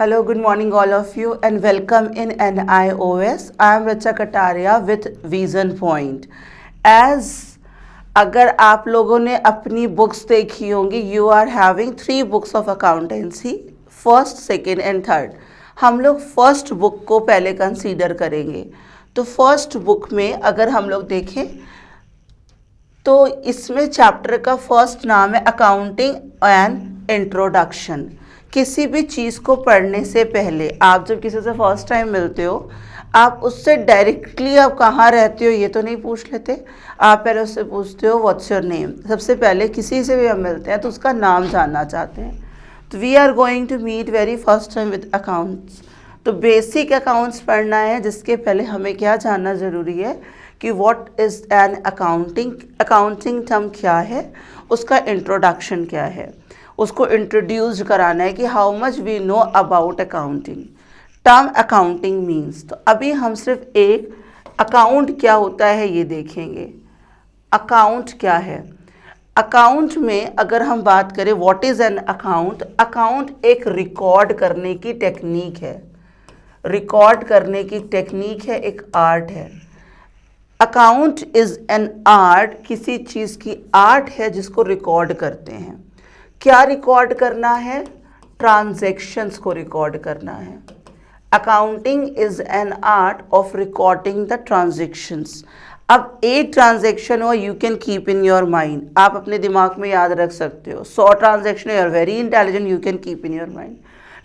Hello, good morning all of you and welcome in NIOS. I am Richa Kataria with Vision Point. As अगर आप लोगों ने अपनी books देखी होंगी, you are having 3 books of accountancy, first, second and third. हम लोग first book को पहले कंसीडर करेंगे. तो फर्स्ट बुक में अगर हम लोग देखें तो इसमें चैप्टर का फर्स्ट नाम है अकाउंटिंग एंड इंट्रोडक्शन. किसी भी चीज़ को पढ़ने से पहले आप जब किसी से फर्स्ट टाइम मिलते हो, आप उससे डायरेक्टली आप कहाँ रहते हो ये तो नहीं पूछ लेते. आप पहले उससे पूछते हो व्हाट्स योर नेम. सबसे पहले किसी से भी हम मिलते हैं तो उसका नाम जानना चाहते हैं. तो we are going to meet very first time with accounts. तो बेसिक अकाउंट्स पढ़ना है, जिसके पहले हमें क्या जानना ज़रूरी है कि what is an accounting. Accounting term क्या है, उसका इंट्रोडक्शन क्या है, उसको इंट्रोड्यूस कराना है कि how much we know about accounting. Term accounting means, तो अभी हम सिर्फ एक अकाउंट क्या होता है ये देखेंगे. अकाउंट क्या है. अकाउंट में अगर हम बात करें what is an account, account एक रिकॉर्ड करने की टेक्निक है. रिकॉर्ड करने की टेक्निक है, एक आर्ट है. अकाउंट इज़ एन आर्ट, किसी चीज़ की आर्ट है जिसको रिकॉर्ड करते हैं. क्या रिकॉर्ड करना है, ट्रांजैक्शंस को रिकॉर्ड करना है. Accounting is an art of recording the transactions. अब एक ट्रांजैक्शन हो, you can keep in your mind, आप अपने दिमाग में याद रख सकते हो. 100 transaction, you are very intelligent, you can keep in your mind.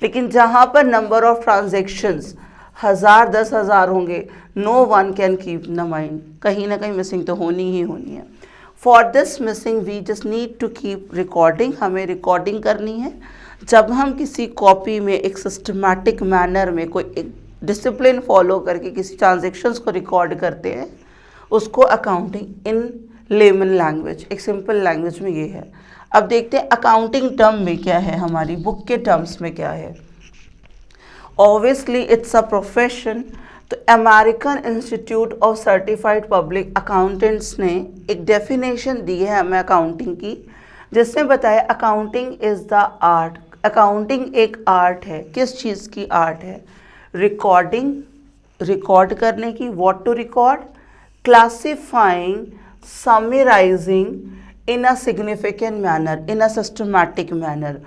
लेकिन जहाँ पर नंबर ऑफ ट्रांजैक्शंस 1000 10,000 होंगे, no one can keep the mind. कहीं ना कहीं मिसिंग तो होनी ही होनी है. For this missing we just need to keep recording. हमें रिकॉर्डिंग करनी है. जब हम किसी कॉपी में एक सिस्टमैटिक मैनर में कोई एक डिसिप्लिन फॉलो करके किसी ट्रांजेक्शन्स को रिकॉर्ड करते हैं, उसको अकाउंटिंग इन लेमन लैंग्वेज, एक सिंपल लैंग्वेज में ये है. अब देखते हैं अकाउंटिंग टर्म में क्या है, हमारी बुक के टर्म्स में क्या है. Obviously it's a profession. तो American Institute of Certified Public Accountants ने एक डेफिनेशन दी है हमें अकाउंटिंग की, जिसमें बताया accounting is the art. Accounting एक आर्ट है. किस चीज़ की आर्ट है, रिकॉर्डिंग, रिकॉर्ड करने की. What to record, classifying, summarising in a significant manner, in a systematic manner.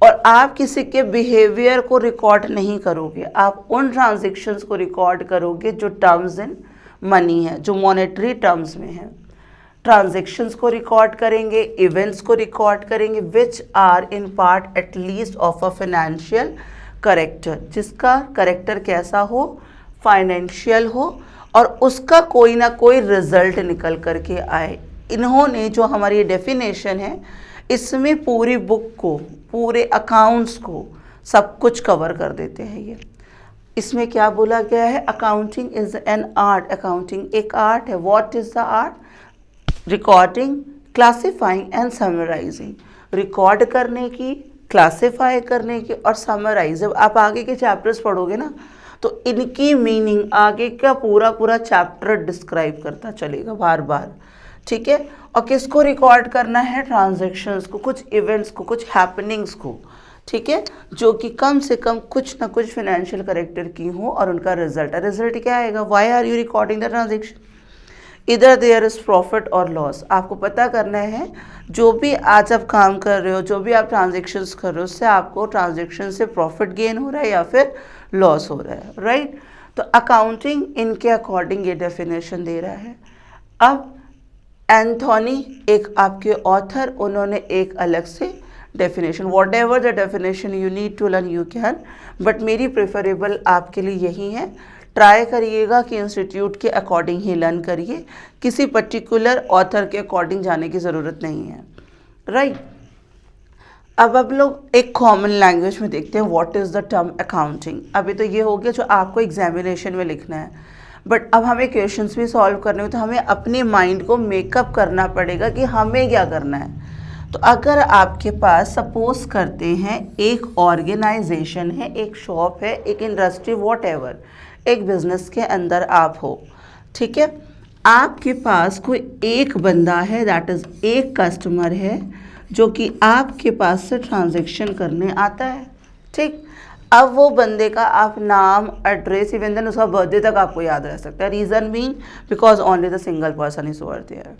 और आप किसी के बिहेवियर को रिकॉर्ड नहीं करोगे, आप उन ट्रांजैक्शंस को रिकॉर्ड करोगे जो टर्म्स इन मनी है, जो मॉनेटरी टर्म्स में है. ट्रांजैक्शंस को रिकॉर्ड करेंगे, इवेंट्स को रिकॉर्ड करेंगे, which are in part at least of a financial character, जिसका करेक्टर कैसा हो, फाइनेंशियल हो, और उसका कोई ना कोई रिजल्ट निकल करके आए. इन्होंने जो हमारी डेफिनेशन है, इसमें पूरी बुक को, पूरे अकाउंट्स को सब कुछ कवर कर देते हैं. ये इसमें क्या बोला गया है, accounting is an art. Accounting एक आर्ट है. What is the art, recording, classifying and summarising. Record करने की, क्लासिफाई करने की और समराइज. जब आप आगे के चैप्टर्स पढ़ोगे ना, तो इनकी मीनिंग आगे का पूरा पूरा चैप्टर डिस्क्राइब करता चलेगा बार बार. ठीक है. और किसको रिकॉर्ड करना है, ट्रांजैक्शंस को, कुछ इवेंट्स को, कुछ हैपनिंग्स को. ठीक है, जो कि कम से कम कुछ ना कुछ फाइनेंशियल करेक्टर की हो और उनका रिजल्ट. रिजल्ट क्या आएगा, why are you recording the transaction, इधर देयर इज़ प्रॉफिट और लॉस. आपको पता करना है जो भी आज आप काम कर रहे हो, जो भी आप ट्रांजेक्शन्स कर रहे हो, उससे आपको ट्रांजेक्शन से प्रॉफिट गेन हो रहा है या फिर लॉस हो रहा है. राइट. तो अकाउंटिंग इनके अकॉर्डिंग ये डेफिनेशन दे रहा है. अब एंथोनी, एक आपके ऑथर, उन्होंने एक अलग से definition, whatever the definition you need to learn you can, but मेरी प्रेफरेबल आपके लिए यही है. ट्राई करिएगा कि इंस्टीट्यूट के अकॉर्डिंग ही लर्न करिए, किसी पर्टिकुलर ऑथर के अकॉर्डिंग जाने की ज़रूरत नहीं है. राइट. अब लोग एक कॉमन लैंग्वेज में देखते हैं what is the term accounting. अभी तो ये हो गया जो आपको एग्जामिनेशन में लिखना है, बट अब हमें क्वेश्चंस भी सॉल्व करने हो तो हमें अपने माइंड को मेकअप करना पड़ेगा कि हमें क्या करना है. तो अगर आपके पास सपोज करते हैं एक ऑर्गेनाइजेशन है, एक शॉप है, एक इंडस्ट्री, वॉट एवर, एक बिजनेस के अंदर आप हो. ठीक है. आपके पास कोई एक बंदा है, दैट इज़ एक कस्टमर है, जो कि आपके पास से ट्रांजैक्शन करने आता है. ठीक. अब वो बंदे का आप नाम, एड्रेस, इवन देन उसका बर्थडे तक आपको याद रह सकता है। Reason being because only the single person is over there.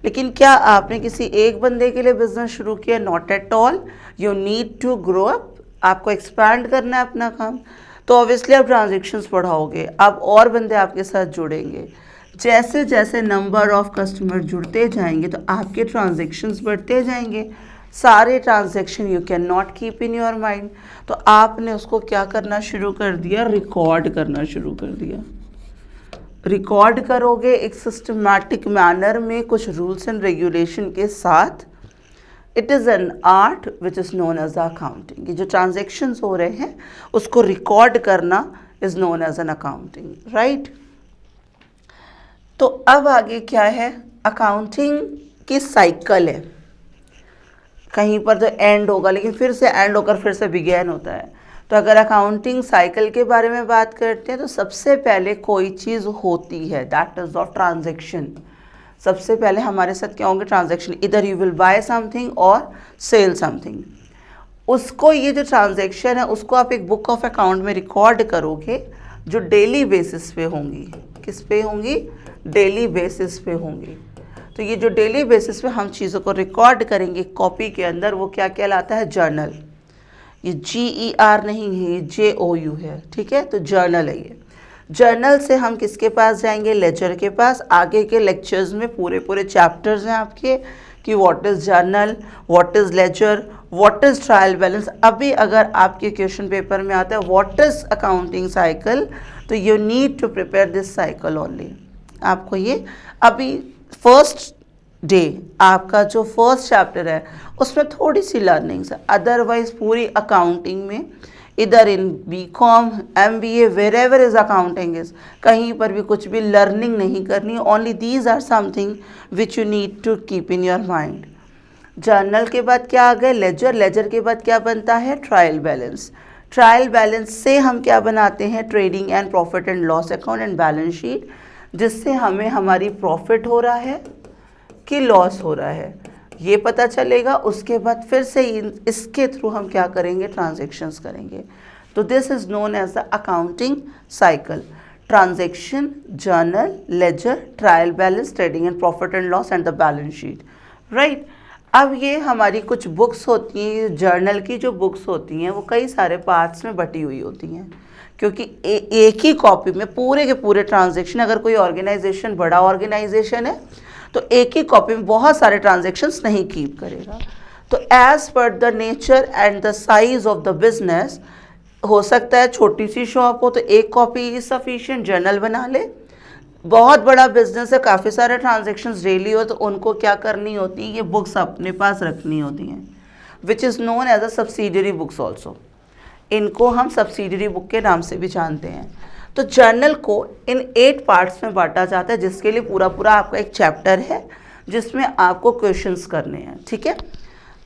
लेकिन क्या आपने किसी एक बंदे के लिए बिजनेस शुरू किया? Not at all. You need to grow up, आपको एक्सपैंड करना है अपना काम, तो ऑब्वियसली आप ट्रांजेक्शन्स बढ़ाओगे, अब और बंदे आपके साथ जुड़ेंगे। जैसे जैसे नंबर ऑफ कस्टमर जुड़ते जाएंगे तो आपके ट्रांजेक्शन्स बढ़ते जाएंगे। सारे transaction you can not keep in your mind, तो आपने उसको क्या करना शुरू कर दिया? रिकॉर्ड करना शुरू कर दिया। रिकॉर्ड करोगे एक सिस्टमैटिक मैनर में, कुछ रूल्स एंड रेगुलेशन के साथ। It is an art which is known as accounting. ये जो ट्रांजेक्शन्स हो रहे हैं उसको रिकॉर्ड करना is known as an accounting, right. तो अब आगे क्या है? अकाउंटिंग की साइकिल है। कहीं पर तो एंड होगा, लेकिन फिर से एंड होकर फिर से बिगेन होता है। तो अगर अकाउंटिंग साइकिल के बारे में बात करते हैं तो सबसे पहले कोई चीज़ होती है, दैट इज़ ऑफ ट्रांजेक्शन। सबसे पहले हमारे साथ क्या होंगे? ट्रांजेक्शन। इधर यू विल बाय समथिंग और सेल समथिंग। उसको, ये जो ट्रांजेक्शन है उसको आप एक बुक ऑफ अकाउंट में रिकॉर्ड करोगे, जो डेली बेसिस पे होंगी। किस पे होंगी? डेली बेसिस पे होंगी। तो ये जो डेली बेसिस पे हम चीज़ों को रिकॉर्ड करेंगे कॉपी के अंदर, वो क्या कहलाता है? जर्नल। ये GER नहीं है, ये JOU है, ठीक है। तो जर्नल है ये। जर्नल से हम किसके पास जाएंगे? लेजर के पास। आगे के लेक्चर्स में पूरे पूरे चैप्टर्स हैं आपके कि what is journal, what is ledger, what is trial balance. अभी अगर आपके क्वेश्चन पेपर में आता है व्हाट इज़ अकाउंटिंग साइकिल, तो you need to prepare this cycle only. आपको ये अभी फर्स्ट डे आपका जो फर्स्ट चैप्टर है उसमें थोड़ी सी लर्निंग्स है, अदरवाइज पूरी अकाउंटिंग में इधर in BCom, MBA, wherever is accounting is, कहीं पर भी कुछ भी लर्निंग नहीं करनी। Only these are something which you need to keep in your mind. Journal के बाद क्या आ गए? लेजर। लेजर के बाद क्या बनता है? Trial balance. ट्रायल बैलेंस से हम क्या बनाते हैं? Trading and profit and loss account and balance sheet, जिससे हमें हमारी प्रॉफिट हो रहा है कि लॉस हो रहा है ये पता चलेगा। उसके बाद फिर से इसके थ्रू हम क्या करेंगे? ट्रांजैक्शंस करेंगे। तो this is known as the accounting cycle. Transaction, journal, ledger, trial balance, trading and profit and loss and the balance sheet, right. अब ये हमारी कुछ बुक्स होती हैं, जर्नल की जो बुक्स होती हैं वो कई सारे पार्ट्स में बटी हुई होती हैं, क्योंकि एक ही कॉपी में पूरे के पूरे ट्रांजैक्शन, अगर कोई ऑर्गेनाइजेशन बड़ा ऑर्गेनाइजेशन है तो एक ही कॉपी में बहुत सारे ट्रांजैक्शंस नहीं कीप करेगा। तो as per the nature and the size of the business, हो सकता है छोटी सी शॉप हो तो एक कॉपी इज सफिशिएंट, जर्नल बना ले। बहुत बड़ा बिजनेस है, काफ़ी सारे ट्रांजैक्शंस डेली हो, तो उनको क्या करनी होती है? ये बुक्स अपने पास रखनी होती हैं, which is known as a subsidiary books also. इनको हम सब्सिडरी बुक के नाम से भी जानते हैं। तो जर्नल को इन 8 पार्ट्स में बांटा जाता है, जिसके लिए पूरा पूरा आपका एक चैप्टर है जिसमें आपको क्वेश्चंस करने हैं, ठीक है।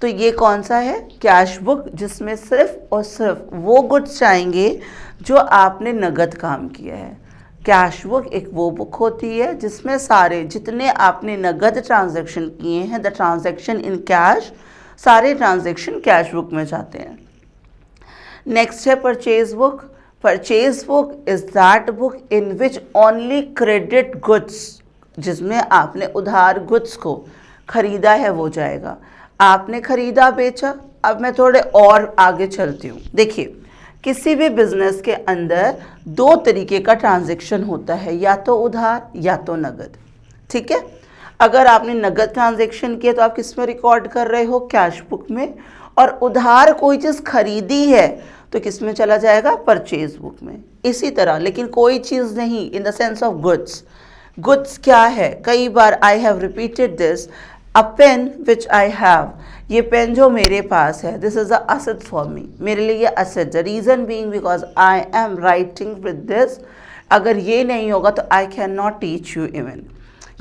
तो ये कौन सा है? कैश बुक, जिसमें सिर्फ और सिर्फ वो गुड्स आएंगे जो आपने नगद काम किया है। कैश बुक एक वो बुक होती है जिसमें सारे जितने आपने नगद ट्रांजैक्शन किए हैं, द ट्रांजैक्शन इन कैश, सारे ट्रांजैक्शन कैश बुक में जाते हैं। नेक्स्ट है purchase book. Purchase book is that book in which only credit goods, जिसमें आपने उधार गुड्स को खरीदा है वो जाएगा। आपने खरीदा, बेचा। अब मैं थोड़े और आगे चलती हूँ। देखिए, किसी भी बिजनेस के अंदर 2 तरीके का ट्रांजैक्शन होता है, या तो उधार या तो नगद, ठीक है। अगर आपने नगद ट्रांजैक्शन किया तो आप किस में रिकॉर्ड कर रहे हो? कैश बुक में। और उधार कोई चीज़ खरीदी है तो किस में चला जाएगा? परचेज बुक में। इसी तरह, लेकिन कोई चीज़ नहीं, in the sense of goods. Goods क्या है? कई बार I have repeated this, a pen which I have, ये पेन जो मेरे पास है, this is a asset for me, मेरे लिए ये असेट है। Reason being because I am writing with this. अगर ये नहीं होगा तो I can not teach you even.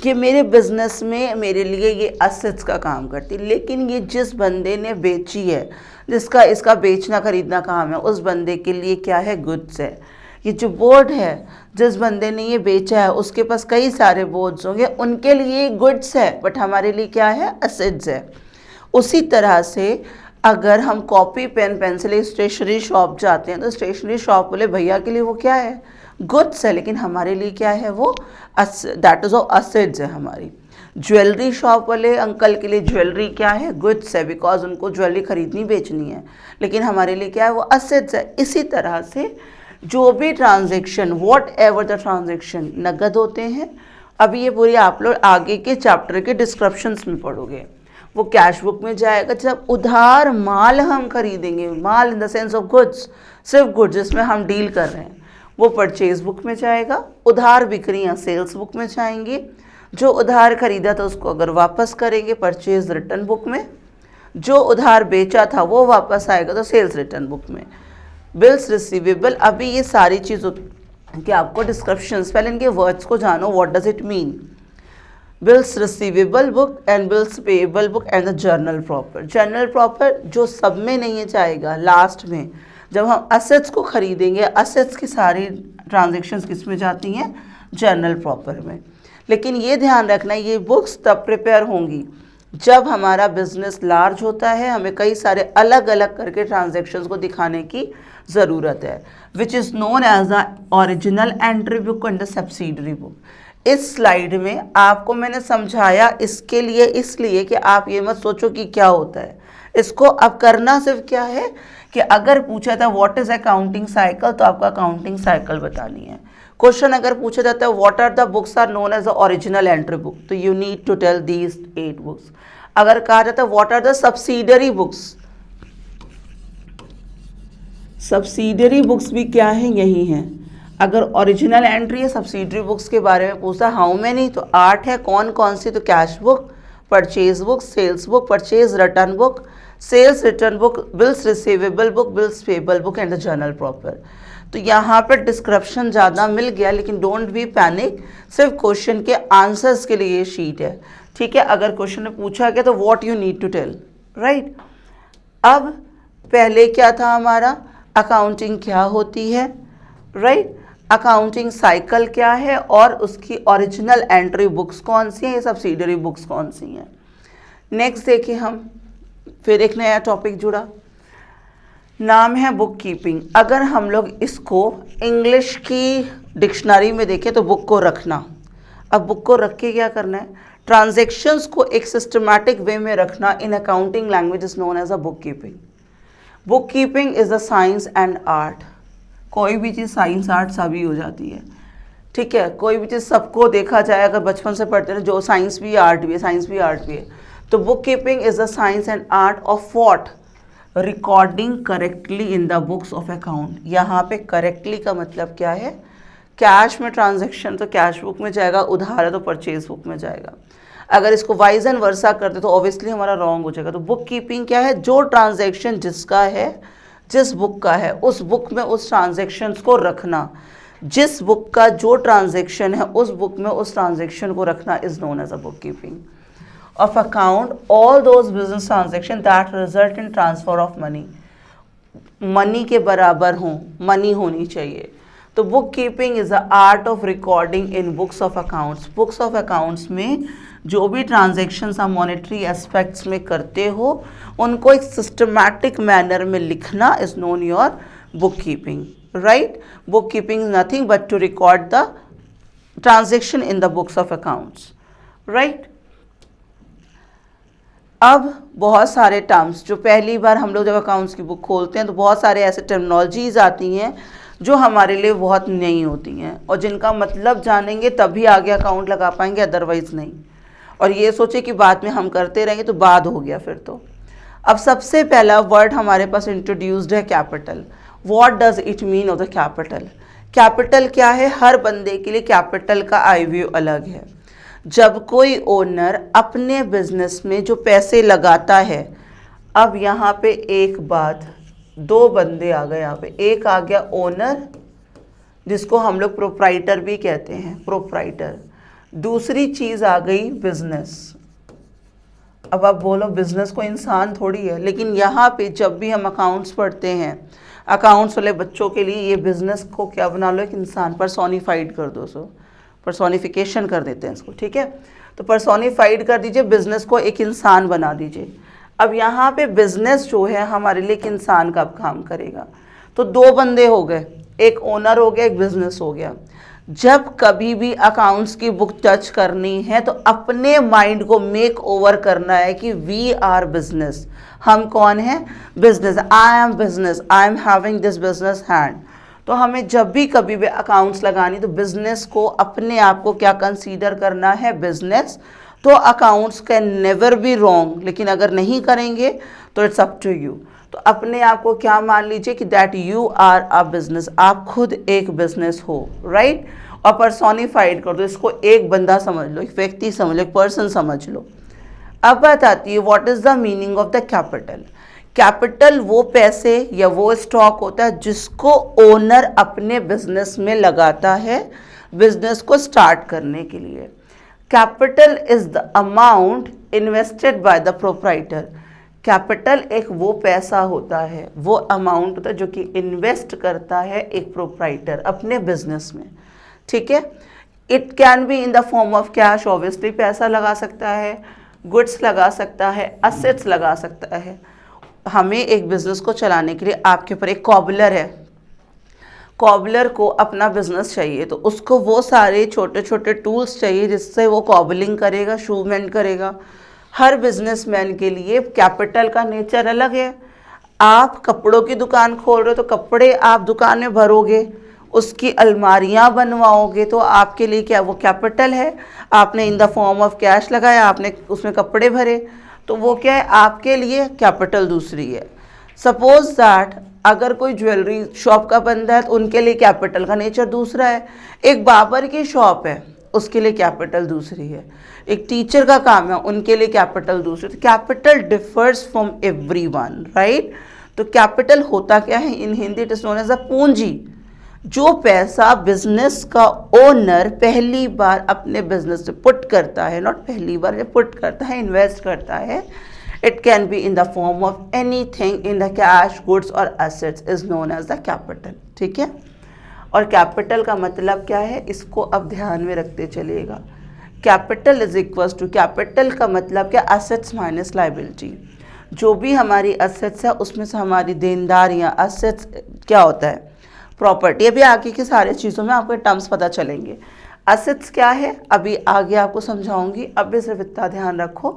ये मेरे बिजनेस में मेरे लिए ये असेट्स का काम करती, लेकिन ये जिस बंदे ने बेची है, जिसका इसका बेचना खरीदना काम है, उस बंदे के लिए क्या है? गुड्स है। ये जो बोर्ड है, जिस बंदे ने ये बेचा है उसके पास कई सारे बोर्ड्स होंगे, उनके लिए गुड्स है, बट हमारे लिए क्या है? असेट्स है। उसी तरह से अगर हम copy pen pencil stationery shop जाते हैं तो स्टेशनरी शॉप वाले भैया के लिए वो क्या है, गुड्स है, लेकिन हमारे लिए क्या है, वो दैट इज ऑफ असेट्स है हमारी। ज्वेलरी शॉप वाले अंकल के लिए ज्वेलरी क्या है, गुड्स है, बिकॉज उनको ज्वेलरी खरीदनी बेचनी है, लेकिन हमारे लिए क्या है, वो असेट्स है। इसी तरह से जो भी transaction, what ever the transaction नगद होते हैं, अभी ये पूरी आप लोग आगे के चैप्टर के डिस्क्रिप्शंस में पढ़ोगे, वो कैश बुक में जाएगा। जब उधार माल हम खरीदेंगे, माल in the sense of goods, सिर्फ गुड्स जिसमें हम डील कर रहे हैं, वो परचेज बुक में जाएगा। उधार बिक्रियाँ सेल्स बुक में जाएंगी। जो उधार खरीदा था उसको अगर वापस करेंगे, परचेज रिटर्न बुक में। जो उधार बेचा था वो वापस आएगा तो सेल्स रिटर्न बुक में। बिल्स रिसीवेबल, अभी ये सारी चीज़ों कि आपको डिस्क्रिप्शंस, पहले इनके वर्ड्स को जानो, what does it mean. Bills receivable book and bills payable book and the journal proper. Journal proper जो सब में नहीं जाएगा, लास्ट में जब हम असेट्स को खरीदेंगे, असेट्स की सारी ट्रांजेक्शन्स किस में जाती हैं, जर्नल प्रॉपर में। लेकिन ये ध्यान रखना, ये बुक्स तब प्रिपेयर होंगी जब हमारा बिजनेस लार्ज होता है, हमें कई सारे अलग अलग करके ट्रांजेक्शन्स को दिखाने की ज़रूरत है, which is known as the original entry book and the subsidiary book. इस स्लाइड में आपको मैंने समझाया इसके लिए, इसलिए कि आप ये मत सोचो कि क्या होता है। इसको अब करना सिर्फ क्या है कि अगर पूछा था व्हाट इज अकाउंटिंग साइकिल, तो आपको अकाउंटिंग साइकिल बतानी है। क्वेश्चन अगर पूछा जाता है what are the books are known as the original entry book, तो you need to tell these 8 books. अगर कहा जाता है what are the subsidiary books, subsidiary books भी क्या है, यही हैं। अगर ओरिजिनल एंट्री है, सब्सिडरी बुक्स के बारे में पूछा हाउ मेनी, तो 8 है। कौन कौन सी, तो cash book, purchase book, sales book, purchase return book, sales return book, bills receivable book, bills payable book and the journal proper. तो यहाँ पर डिस्क्रिप्शन ज़्यादा मिल गया, लेकिन डोंट बी पैनिक, सिर्फ क्वेश्चन के आंसर्स के लिए ये शीट है, ठीक है। अगर क्वेश्चन में पूछा गया तो what you need to tell, right. अब पहले क्या था हमारा, अकाउंटिंग क्या होती है, राइट, अकाउंटिंग साइकिल क्या है, और उसकी ओरिजिनल एंट्री बुक्स कौन सी हैं, ये सब्सिडरी बुक्स कौन सी हैं। नेक्स्ट देखिए हम, फिर एक नया टॉपिक जुड़ा, नाम है बुक कीपिंग। अगर हम लोग इसको इंग्लिश की डिक्शनरी में देखें तो बुक को रखना। अब बुक को रख के क्या करना है, ट्रांजैक्शंस को एक सिस्टमैटिक वे में रखना in accounting language is known as a book keeping. Book keeping is the science and art. कोई भी चीज़ साइंस आर्ट सभी हो जाती है, ठीक है। कोई भी चीज़ सबको देखा जाए, अगर बचपन से पढ़ते हैं जो साइंस भी आर्ट भी है, साइंस भी आर्ट भी है। तो book keeping is the science and art of what, recording correctly in the books of account. यहाँ पे करेक्टली का मतलब क्या है, कैश में ट्रांजैक्शन तो कैश बुक में जाएगा, उधार है तो परचेज बुक में जाएगा। अगर इसको वाइज एंड वर्सा करते तो ऑब्वियसली हमारा रॉन्ग हो जाएगा। तो बुक कीपिंग क्या है, जो ट्रांजैक्शन जिसका है, जिस बुक का है, उस बुक में उस ट्रांजैक्शन को रखना। जिस बुक का जो ट्रांजैक्शन है उस बुक में उस ट्रांजैक्शन को रखना is known as a book keeping of account all those business transaction that result in transfer of money। Money के बराबर हों, मनी होनी चाहिए। तो book keeping is the art of recording in books of accounts. Books of accounts में जो भी transactions आप मॉनेटरी एस्पेक्ट्स में करते हो उनको एक सिस्टमैटिक मैनर में लिखना is known your book keeping, right. Book keeping is nothing but to record the transaction in the books of accounts, right. अब बहुत सारे टर्म्स जो पहली बार हम लोग जब अकाउंट्स की बुक खोलते हैं तो बहुत सारे ऐसे टर्मिनोलॉजीज आती हैं जो हमारे लिए बहुत नई होती हैं और जिनका मतलब जानेंगे तभी आगे अकाउंट लगा पाएंगे, अदरवाइज नहीं। और ये सोचे कि बाद में हम करते रहेंगे तो बाद हो गया फिर तो। अब सबसे पहला वर्ड हमारे पास इंट्रोड्यूस्ड है capital. What does it mean of the capital. Capital क्या है, हर बंदे के लिए कैपिटल का आई व्यू अलग है। जब कोई ओनर अपने बिजनेस में जो पैसे लगाता है, अब यहाँ पे एक बात, दो बंदे आ गए यहाँ पे, एक आ गया ओनर जिसको हम लोग प्रोप्राइटर भी कहते हैं, प्रोप्राइटर। दूसरी चीज़ आ गई बिजनेस। अब आप बोलो बिजनेस को इंसान थोड़ी है, लेकिन यहाँ पे जब भी हम अकाउंट्स पढ़ते हैं, अकाउंट्स वाले बच्चों के लिए ये बिजनेस को क्या बना लो, एक इंसान, पर्सोनिफाइड कर दो, सो पर्सोनिफिकेशन कर देते हैं इसको, ठीक है। तो पर्सोनिफाइड कर दीजिए, बिजनेस को एक इंसान बना दीजिए। अब यहाँ पे बिजनेस जो है हमारे लिए एक इंसान का काम करेगा। तो दो बंदे हो गए, एक ओनर हो गया, एक बिजनेस हो गया। जब कभी भी अकाउंट्स की बुक टच करनी है तो अपने माइंड को मेक ओवर करना है कि वी आर बिजनेस। हम कौन है? Business. I am business, I am having this business hand. तो हमें जब भी कभी भी अकाउंट्स लगानी तो बिजनेस को अपने आप को क्या कंसीडर करना है? बिजनेस। तो accounts can never be wrong, लेकिन अगर नहीं करेंगे तो इट्स अप टू यू। तो अपने आप को क्या मान लीजिए कि that you are a business, आप खुद एक बिजनेस हो, राइट। और पर्सोनिफाइड कर दो इसको, एक बंदा समझ लो, एक व्यक्ति समझ लो, एक पर्सन समझ लो। अब बात आती है what is the meaning of the capital. Capital वो पैसे या वो स्टॉक होता है जिसको ओनर अपने बिजनेस में लगाता है बिजनेस को स्टार्ट करने के लिए। Capital is the amount invested by the proprietor. Capital एक वो पैसा होता है, वो अमाउंट होता है जो कि इन्वेस्ट करता है एक प्रोप्राइटर अपने बिजनेस में, ठीक है। It can be in the form of cash, obviously पैसा लगा सकता है, गुड्स लगा सकता है, असेट्स लगा सकता है। हमें एक बिजनेस को चलाने के लिए आपके ऊपर एक कॉबलर है, कॉबलर को अपना बिजनेस चाहिए तो उसको वो सारे छोटे छोटे टूल्स चाहिए जिससे वो कॉबलिंग करेगा, शू मेंड करेगा। हर बिजनेसमैन के लिए कैपिटल का नेचर अलग है। आप कपड़ों की दुकान खोल रहे हो तो कपड़े आप दुकान में भरोगे, उसकी अलमारियां बनवाओगे, तो आपके लिए क्या वो कैपिटल है। आपने इन द फॉर्म ऑफ कैश लगाया, आपने उसमें कपड़े भरे, तो वो क्या है आपके लिए कैपिटल दूसरी है। सपोज दैट अगर कोई ज्वेलरी शॉप का बंदा है तो उनके लिए कैपिटल का नेचर दूसरा है। एक बाबर की शॉप है उसके लिए कैपिटल दूसरी है। एक टीचर का काम है उनके लिए कैपिटल दूसरी। तो capital differs from everyone, right. तो कैपिटल होता क्या है? In Hindi it is known as a poonji. जो पैसा बिजनेस का ओनर पहली बार अपने बिजनेस में पुट करता है, नॉट पहली बार, जब पुट करता है, इन्वेस्ट करता है, it can be in the form of anything in the cash, goods और assets is known as the capital, ठीक है। और कैपिटल का मतलब क्या है इसको अब ध्यान में रखते चलिएगा। Capital is equals to, capital का मतलब क्या? Assets minus liability. जो भी हमारी एसेट्स है उसमें से हमारी देनदारियाँ, एसेट्स क्या होता है? प्रॉपर्टी। अभी आगे की सारी चीज़ों में आपको टर्म्स पता चलेंगे। एसेट्स क्या है अभी आगे आपको समझाऊंगी, अभी सिर्फ इतना ध्यान रखो।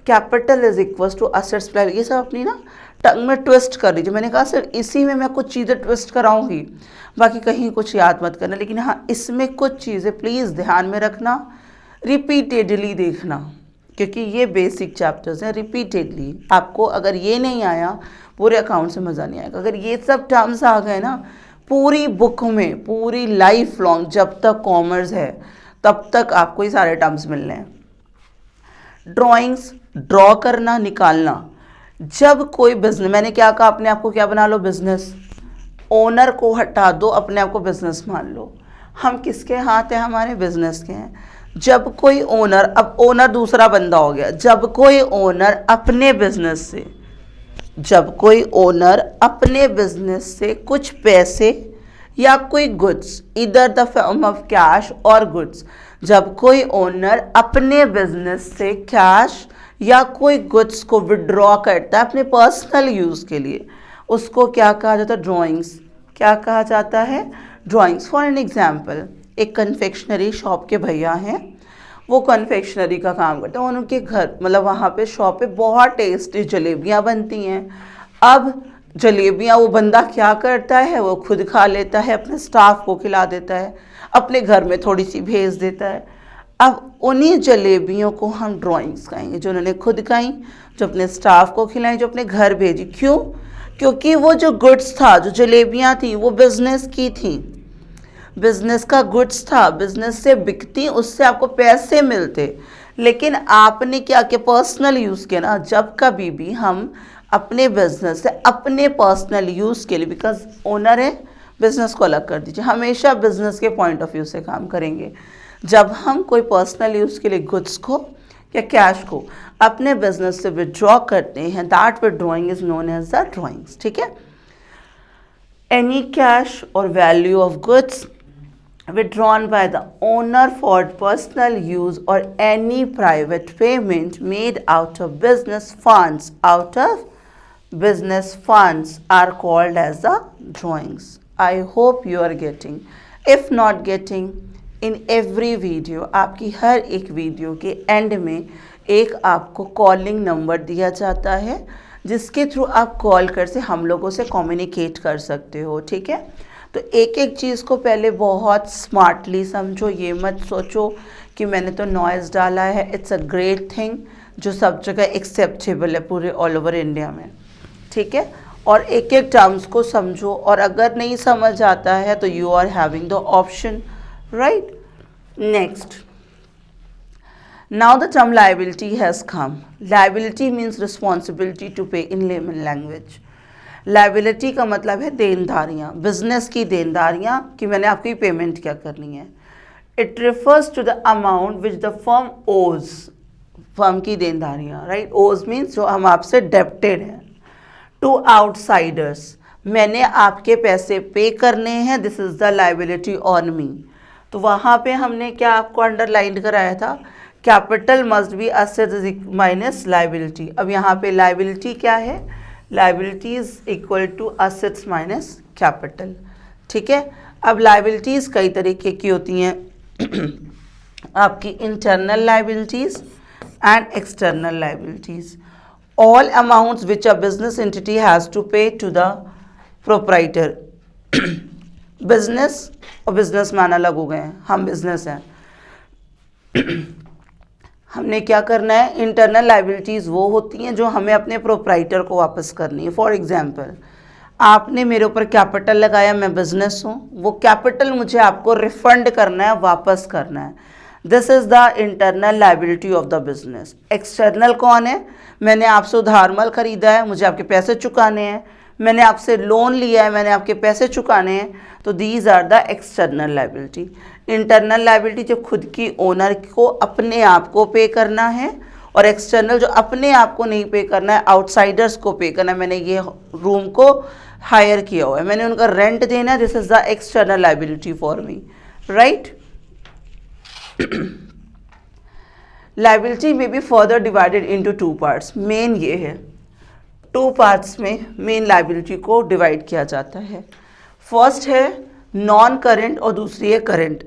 Capital is equals to assets plus, ये सब अपनी ना टंग में ट्विस्ट कर लीजिए। मैंने कहा सिर्फ इसी में मैं कुछ चीज़ें ट्विस्ट कराऊंगी, बाकी कहीं कुछ याद मत करना, लेकिन हाँ इसमें कुछ चीज़ें प्लीज़ ध्यान में रखना, रिपीटेडली देखना, क्योंकि ये बेसिक चैप्टर्स हैं। रिपीटेडली आपको अगर ये नहीं आया पूरे अकाउंट से मज़ा नहीं आएगा। अगर ये सब टर्म्स आ गए ना पूरी बुक में, पूरी लाइफ लॉन्ग जब तक कॉमर्स है तब तक आपको ये सारे टर्म्स मिलने हैं। ड्राइंग्स, ड्रॉ करना, निकालना। जब कोई बिजनेस, मैंने क्या कहा, अपने आप को क्या बना लो? बिजनेस। ओनर को हटा दो, अपने आप को बिजनेस मान लो। हम किसके हाथ हैं? हमारे बिजनेस के हैं। जब कोई ओनर, अब ओनर दूसरा बंदा हो गया, जब कोई ओनर अपने बिजनेस से, जब कोई ओनर अपने बिजनेस से कुछ पैसे या कोई गुड्स, इधर द फॉर्म ऑफ कैश और गुड्स, जब कोई ओनर अपने बिजनेस से कैश या कोई गुड्स को विड्रॉ करता है अपने पर्सनल यूज़ के लिए, उसको क्या कहा जाता है? ड्राइंग्स। क्या कहा जाता है? ड्राइंग्स। फॉर एन एग्जाम्पल, एक कन्फेक्शनरी शॉप के भैया हैं, वो कन्फेक्शनरी का काम करते हैं। उनके घर मतलब वहाँ पे शॉप पे बहुत टेस्टी जलेबियाँ बनती हैं। अब जलेबियाँ वो बंदा क्या करता है? वो खुद खा लेता है, अपने स्टाफ को खिला देता है, अपने घर में थोड़ी सी भेज देता है। अब उन्हीं जलेबियों को हम ड्राइंग्स कहेंगे, जो उन्होंने खुद खाई, जो अपने स्टाफ को खिलाई, जो अपने घर भेजी। क्यों? क्योंकि वो जो गुड्स था, जो जलेबियाँ थी, वो बिजनेस की थी, बिजनेस का गुड्स था, बिजनेस से बिकती, उससे आपको पैसे मिलते। लेकिन आपने क्या किया? पर्सनल यूज़ किया ना। जब कभी भी हम अपने बिजनेस से अपने पर्सनल यूज़ के लिए, बिकॉज ओनर है, बिजनेस को अलग कर दीजिए, हमेशा बिजनेस के पॉइंट ऑफ व्यू से काम करेंगे। जब हम कोई पर्सनल यूज़ के लिए गुड्स को या कैश को अपने बिजनेस से विड्रॉ करते हैं, that withdrawing is known as the drawings, ठीक है। एनी कैश और value of goods withdrawn by the owner for personal use or any private payment made out of business funds are called as the drawings. I hope you are getting. If not getting, in every video, आपकी हर एक video के and में एक आपको calling number दिया जाता है जिसके थ्रू आप कॉल कर से हम लोगों से कम्युनिकेट कर सकते हो, ठीक है। तो एक एक चीज़ को पहले बहुत स्मार्टली समझो, ये मत सोचो कि मैंने तो नॉइज़ डाला है, इट्स अ ग्रेट थिंग जो सब जगह एक्सेप्टेबल है पूरे ऑल ओवर इंडिया में, ठीक है। और एक एक टर्म्स को समझो, और अगर नहीं समझ आता है तो you are having the option, right. Next, now the term liability has come. Liability means responsibility to pay in layman language. Liability का मतलब है देनदारियाँ, बिजनेस की देनदारियाँ कि मैंने आपकी पेमेंट क्या करनी है। It refers to the amount which the firm owes, firm की देनदारियाँ, राइट। ओज मीन्स जो हम आपसे डेप्टेड हैं। टू आउटसाइडर्स, मैंने आपके पैसे पे करने हैं, this is the liability on me. तो वहाँ पे हमने क्या आपको अंडरलाइन कराया था, capital must be assets minus liability. अब यहाँ पे लाइबिलिटी क्या है, liabilities equal to assets minus capital, ठीक है। अब लाइबिलिटीज़ कई तरीके की होती हैं आपकी internal liabilities and external liabilities. All amounts which a business entity has to pay to the proprietor. Business और बिजनेसमैन अलग हो गए हैं, हम बिजनेस हैं। हमने क्या करना है, इंटरनल लाइबिलिटीज़ वो होती हैं जो हमें अपने प्रोप्राइटर को वापस करनी है। फॉर एग्जांपल, आपने मेरे ऊपर कैपिटल लगाया, मैं बिजनेस हूँ, वो कैपिटल मुझे आपको रिफंड करना है, वापस करना है। This is the internal liability of the business. External कौन है, मैंने आपसे उधार माल खरीदा है, मुझे आपके पैसे चुकाने हैं, मैंने आपसे लोन लिया है, मैंने आपके पैसे चुकाने हैं, तो these are the external liability. Internal liability जो खुद की ओनर को अपने आप को पे करना है, और एक्सटर्नल जो अपने आप को नहीं पे करना है, आउटसाइडर्स को पे करना है। मैंने ये रूम को हायर किया हुआ है, मैंने उनका रेंट देना है, this is the external liability for me, right. Liability में be further divided into two parts. Main ये है, टू पार्ट्स में मेन लाइबिलिटी को डिवाइड किया जाता है। फर्स्ट है नॉन करेंट और दूसरी है करेंट।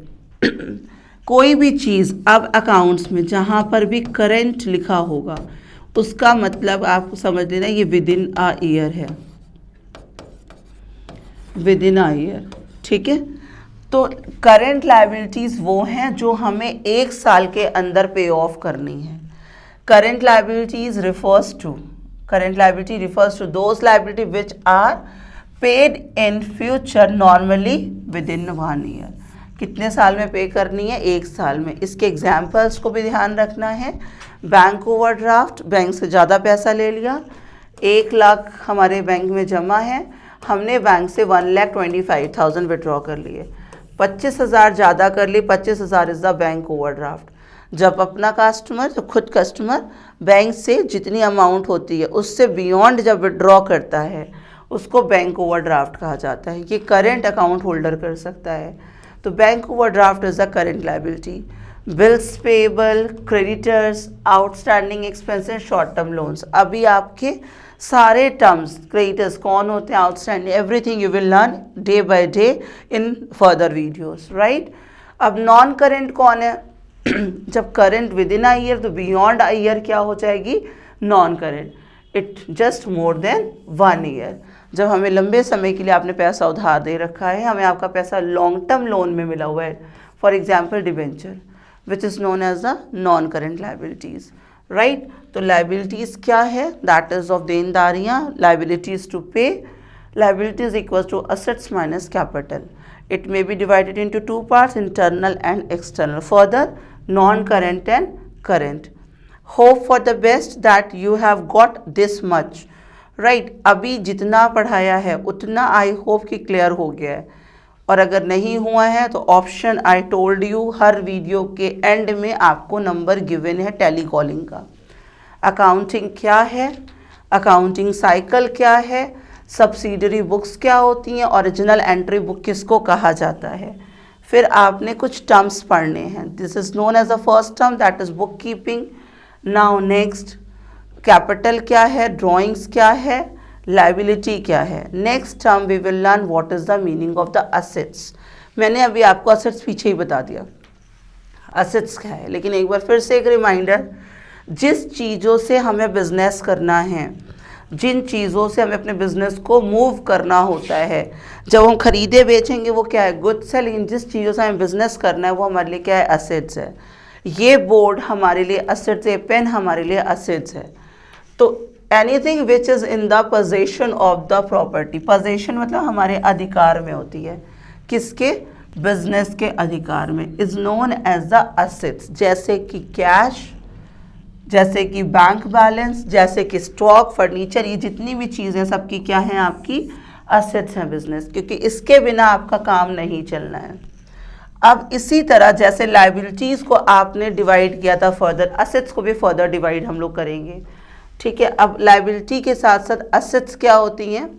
कोई भी चीज़ अब अकाउंट्स में जहाँ पर भी करेंट लिखा होगा उसका मतलब आप समझ लेना ये विद इन अ ईयर है, विद इन अ ईयर, ठीक है। तो करेंट लाइबिलिटीज़ वो हैं जो हमें एक साल के अंदर पे ऑफ करनी है। Current liabilities refers to, current liability refers to those liability which are paid in future normally within 1 year। कितने साल में पे करनी है, एक साल में। इसके एग्जाम्पल्स को भी ध्यान रखना है। बैंक ओवरड्राफ्ट, बैंक से ज़्यादा पैसा ले लिया, 1 लाख हमारे बैंक में जमा है, हमने बैंक से 1,25,000 विड्रॉ कर लिए, 25,000 ज़्यादा कर ली, 25,000 इज़ द बैंक ओवरड्राफ्ट। जब अपना कस्टमर, जब खुद कस्टमर बैंक से जितनी अमाउंट होती है उससे बियॉन्ड जब विड्रॉ करता है उसको बैंक ओवरड्राफ्ट कहा जाता है। ये करेंट अकाउंट होल्डर कर सकता है। तो bank overdraft is a current liability. Bills payable, creditors, outstanding expenses, short term loans. अभी आपके सारे टर्म्स, क्रेडिटर्स कौन होते हैं, outstanding, everything you will learn day by day in further videos, right. अब नॉन करेंट कौन है, जब current with in a year तो बियॉन्ड अ ईयर क्या हो जाएगी, non current. It just more than 1 year. जब हमें लंबे समय के लिए आपने पैसा उधार दे रखा है, हमें आपका पैसा लॉन्ग टर्म लोन में मिला हुआ है, for example debenture, which is known as the non current liabilities, right. तो लाइबिलिटीज़ क्या है, दैट इज ऑफ देनदारियाँ, liabilities to pay, liabilities equal to assets minus capital. It may be divided into 2 parts, internal and external. Further, non-current and current. Hope for the best that you have got this much. Right? अभी जितना पढ़ाया है उतना I hope कि clear हो गया है, और अगर नहीं हुआ है तो option I told you her video के एंड में आपको नंबर गिवन है टेली कॉलिंग का। अकाउंटिंग क्या है, अकाउंटिंग साइकिल क्या है, सब्सिडरी बुक्स क्या होती हैं, ओरिजिनल एंट्री बुक किसको कहा जाता है, फिर आपने कुछ टर्म्स पढ़ने हैं. This is known as the first term, that is book keeping. Now next, capital क्या है, ड्राइंग्स क्या है, लाइबिलिटी क्या है. Next term we will learn what is the meaning of the assets. मैंने अभी आपको असेट्स पीछे ही बता दिया असेट्स क्या है, लेकिन एक बार फिर से एक रिमाइंडर, जिस चीज़ों से हमें बिजनेस करना है, जिन चीज़ों से हमें अपने बिजनेस को मूव करना होता है, जब हम खरीदे बेचेंगे वो क्या है, गुड्स है, लेकिन जिस चीज़ों से हमें बिजनेस करना है वो हमारे लिए क्या है, असेट्स है. ये बोर्ड हमारे लिए असेट्स है, पेन हमारे लिए असेट्स है. तो anything which is in the possession of the property, possession मतलब हमारे अधिकार में होती है, किसके, बिजनेस के अधिकार में, is known as the assets. जैसे कि कैश, जैसे कि बैंक बैलेंस, जैसे कि स्टॉक, फर्नीचर, ये जितनी भी चीज़ें सबकी क्या हैं, आपकी असेट्स हैं बिजनेस, क्योंकि इसके बिना आपका काम नहीं चलना है. अब इसी तरह जैसे लाइबिलिटीज़ को आपने डिवाइड किया था फर्दर, असेट्स को भी फर्दर डिवाइड हम लोग करेंगे. ठीक है. अब लाइबिलिटी के साथ साथ असेट्स क्या होती हैं,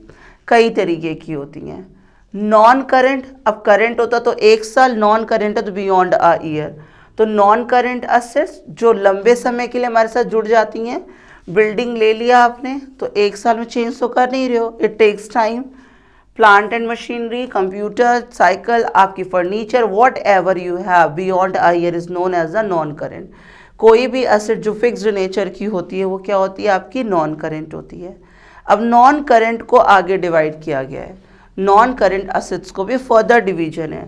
कई तरीके की होती हैं. नॉन करेंट, अब करेंट होता तो 1 साल, नॉन करेंट है तो बियॉन्ड अ ईयर. तो नॉन करेंट असेट्स जो लंबे समय के लिए हमारे साथ जुड़ जाती हैं. बिल्डिंग ले लिया आपने तो 1 साल में चेंज तो कर नहीं रहे हो, it takes time. Plant and machinery, computer, cycle, आपकी furniture, whatever you have beyond a year is known as a non current. कोई भी असेट जो फिक्स्ड नेचर की होती है वो क्या होती है, आपकी नॉन करेंट होती है. अब नॉन करेंट को आगे डिवाइड किया गया है. नॉन करेंट असेट्स को भी फर्दर डिवीजन है.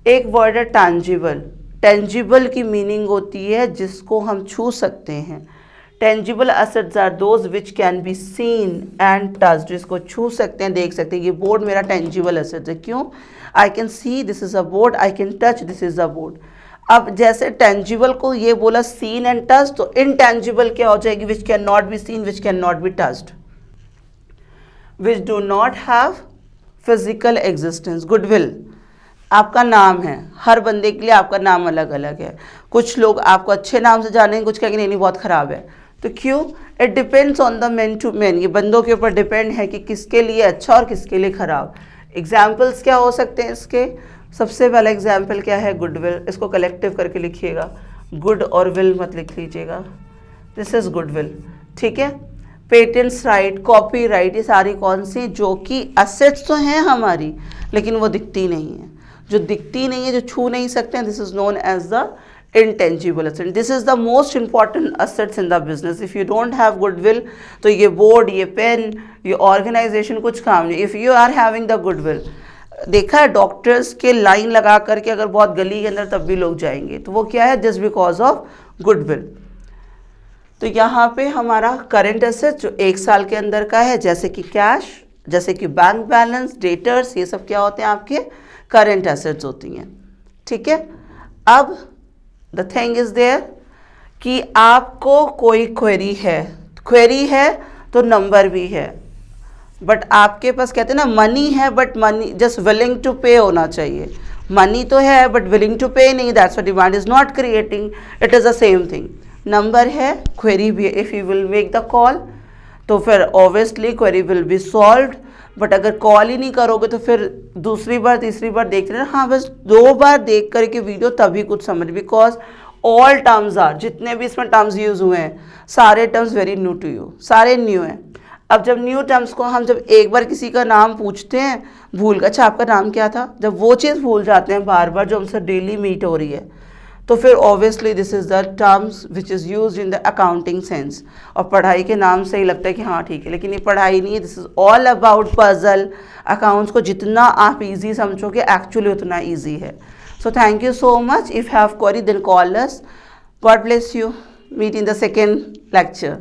एक वर्ड है टेंजिबल. टेंजिबल की मीनिंग होती है जिसको हम छू सकते हैं. Tangible assets are those which can be seen and touched. इसको छू सकते हैं, देख सकते हैं. ये बोर्ड मेरा टेंजिबल असेट्स है. क्यों, I can see this is a board, I can touch this is a board. अब जैसे टेंजिबल को ये बोला सीन एंड टच, तो इनटेंजिबल क्या हो जाएगी, which can not be seen, which can not be touched, which do not have physical existence. Goodwill आपका नाम है, हर बंदे के लिए आपका नाम अलग अलग है. कुछ लोग आपको अच्छे नाम से जानेंगे, कुछ कहेंगे नहीं बहुत ख़राब है. तो क्यों, it depends on the man to man. ये बंदों के ऊपर डिपेंड है कि किसके लिए अच्छा और किसके लिए ख़राब. एग्जाम्पल्स क्या हो सकते हैं इसके, सबसे पहला एग्जाम्पल क्या है, गुडविल. इसको कलेक्टिव करके लिखिएगा, गुड और विल मत लिख लीजिएगा, दिस इज़ गुडविल. ठीक है. पेटेंट्स राइट, कॉपी राइट, ये सारी कौन सी, जो कि असेट्स तो हैं हमारी लेकिन वो दिखती नहीं है. जो दिखती नहीं है, जो छू नहीं सकते हैं, this is known as the intangible asset. This is the most important assets in the business. If you don't have goodwill, तो ये बोर्ड, ये पेन, ये ऑर्गेनाइजेशन कुछ काम नहीं. If you are having the goodwill, देखा है डॉक्टर्स के लाइन लगा करके अगर बहुत गली के अंदर तब भी लोग जाएंगे, तो वो क्या है, जस्ट बिकॉज ऑफ गुडविल. तो यहाँ पे हमारा करंट एसेट जो 1 साल के अंदर का है, जैसे कि कैश, जैसे कि बैंक बैलेंस, डेटर्स, ये सब क्या होते हैं, आपके करंट एसेट्स होती हैं. ठीक है. अब द थिंग इज देयर कि आपको कोई क्वेरी है तो नंबर भी है, बट आपके पास कहते हैं ना मनी है, but money just willing to pay होना चाहिए. मनी तो है बट विलिंग टू पे नहीं, that's what demand is not creating, it is the same thing. Number है, क्वेरी भी है. If you will make the call तो फिर obviously query will be solved. But अगर कॉल ही नहीं करोगे तो फिर दूसरी बार तीसरी बार देखते रहना. हाँ, बस 2 बार देख करके वीडियो तभी कुछ समझ, बिकॉज ऑल टर्म्स आर, जितने भी इसमें टर्म्स यूज़ हुए हैं सारे terms very new to you, सारे न्यू हैं. अब जब न्यू टर्म्स को हम जब एक बार किसी का नाम पूछते हैं भूल कर, अच्छा आपका नाम क्या था, जब वो चीज़ भूल जाते हैं बार बार जो हमसे डेली मीट हो रही है, तो फिर obviously this is the terms which is used in the accounting sense. और पढ़ाई के नाम से ही लगता है कि हाँ ठीक है, लेकिन ये पढ़ाई नहीं है. This is all about puzzle. Accounts को जितना आप इजी समझोगे एक्चुअली उतना ईजी है. So thank you so much. If have query then call us. God bless you. Meet in the second lecture.